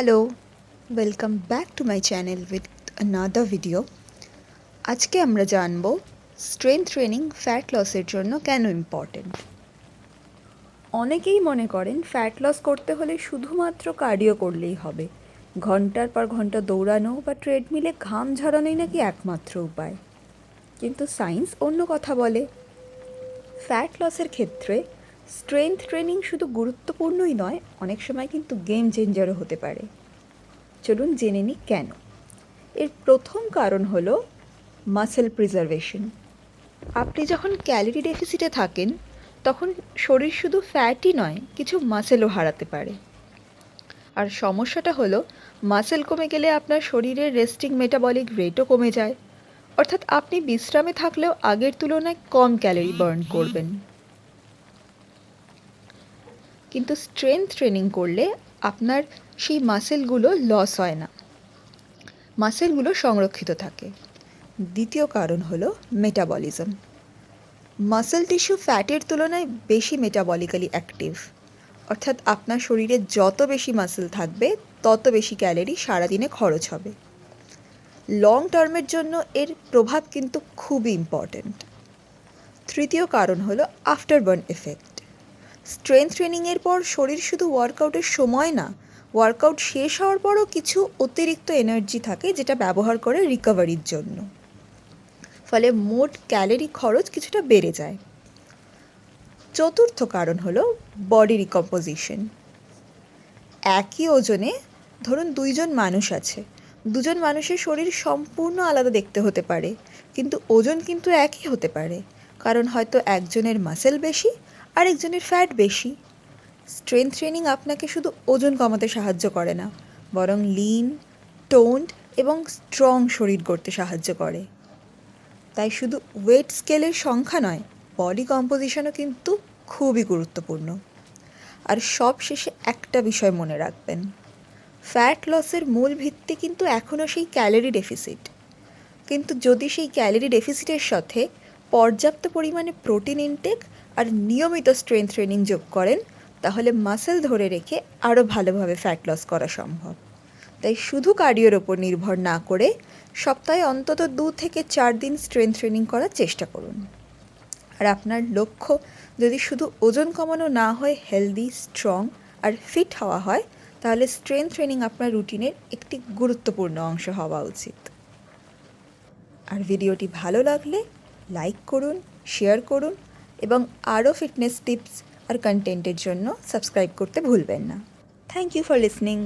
Hello, welcome back to my channel with another video. আজকে আমরা জানব স্ট্রেংথ ট্রেনিং ফ্যাট লসের জন্য কেন ইম্পর্টেন্ট। অনেকেই মনে করেন ফ্যাট লস করতে হলে শুধুমাত্র কার্ডিও করলেই হবে, ঘন্টার পর ঘন্টা দৌড়ানো বা ট্রেডমিলে ঘাম ঝরানোই নাকি একমাত্র উপায়। কিন্তু সায়েন্স অন্য কথা বলে। ফ্যাট লসের ক্ষেত্রে স্ট্রেংথ ট্রেনিং শুধু গুরুত্বপূর্ণই নয়, অনেক সময় কিন্তু গেম চেঞ্জারও হতে পারে। চলুন জেনে নিই কেন। এর প্রথম কারণ হলো মাসেল প্রিজার্ভেশন। আপনি যখন ক্যালোরি ডেফিসিটে থাকেন তখন শরীর শুধু ফ্যাটই নয়, কিছু মাসেলও হারাতে পারে। আর সমস্যাটা হলো মাসেল কমে গেলে আপনার শরীরের রেস্টিং মেটাবলিক রেটও কমে যায়, অর্থাৎ আপনি বিশ্রামে থাকলেও আগের তুলনায় কম ক্যালোরি বার্ন করবেন। কিন্তু স্ট্রেংথ ট্রেনিং করলে আপনার সেই মাসেলগুলো লস হয় না, মাসেলগুলো সংরক্ষিত থাকে। দ্বিতীয় কারণ হলো মেটাবলিজম। মাসেল টিস্যু ফ্যাটের তুলনায় বেশি মেটাবলিক্যালি অ্যাক্টিভ, অর্থাৎ আপনার শরীরে যত বেশি মাসেল থাকবে তত বেশি ক্যালোরি সারাদিনে খরচ হবে। লং টার্মের জন্য এর প্রভাব কিন্তু খুবই ইম্পর্ট্যান্ট। তৃতীয় কারণ হলো আফটার বার্ন এফেক্ট। স্ট্রেংথ ট্রেনিংয়ের পর শরীর শুধু ওয়ার্কআউটের সময় না, ওয়ার্কআউট শেষ হওয়ার পরও কিছু অতিরিক্ত এনার্জি থাকে যেটা ব্যবহার করে রিকভারির জন্য। ফলে মোট ক্যালোরি খরচ কিছুটা বেড়ে যায়। চতুর্থ কারণ হলো বডি রিকম্পোজিশন। একই ওজনে ধরুন দুইজন মানুষ আছে, দুজন মানুষের শরীর সম্পূর্ণ আলাদা দেখতে হতে পারে, কিন্তু ওজন কিন্তু একই হতে পারে, কারণ হয়তো একজনের মাসেল বেশি আর একজনের ফ্যাট বেশি। স্ট্রেংথ ট্রেনিং আপনাকে শুধু ওজন কমাতে সাহায্য করে না, বরং লিন, টোন্ড এবং স্ট্রং শরীর গড়তে সাহায্য করে। তাই শুধু ওয়েট স্কেলের সংখ্যা নয়, বডি কম্পোজিশনও কিন্তু খুবই গুরুত্বপূর্ণ। আর সব শেষে একটা বিষয় মনে রাখবেন, ফ্যাট লসের মূল ভিত্তি কিন্তু এখনও সেই ক্যালোরি ডেফিসিট। কিন্তু যদি সেই ক্যালোরি ডেফিসিটের সাথে পর্যাপ্ত পরিমাণে প্রোটিন ইনটেক আর নিয়মিত স্ট্রেংথ ট্রেনিং যোগ করেন, তাহলে মাসেল ধরে রেখে আরও ভালোভাবে ফ্যাট লস করা সম্ভব। তাই শুধু কার্ডিওর ওপর নির্ভর না করে সপ্তাহে অন্তত 2 থেকে 4 দিন স্ট্রেংথ ট্রেনিং করার চেষ্টা করুন। আর আপনার লক্ষ্য যদি শুধু ওজন কমানো না হয়, হেলদি, স্ট্রং আর ফিট হওয়া হয়, তাহলে স্ট্রেংথ ট্রেনিং আপনার রুটিনের একটি গুরুত্বপূর্ণ অংশ হওয়া উচিত। আর ভিডিওটি ভালো লাগলে লাইক করুন, শেয়ার করুন এবং আরও ফিটনেস টিপস আর কন্টেন্টের জন্য সাবস্ক্রাইব করতে ভুলবেন না। Thank you for listening.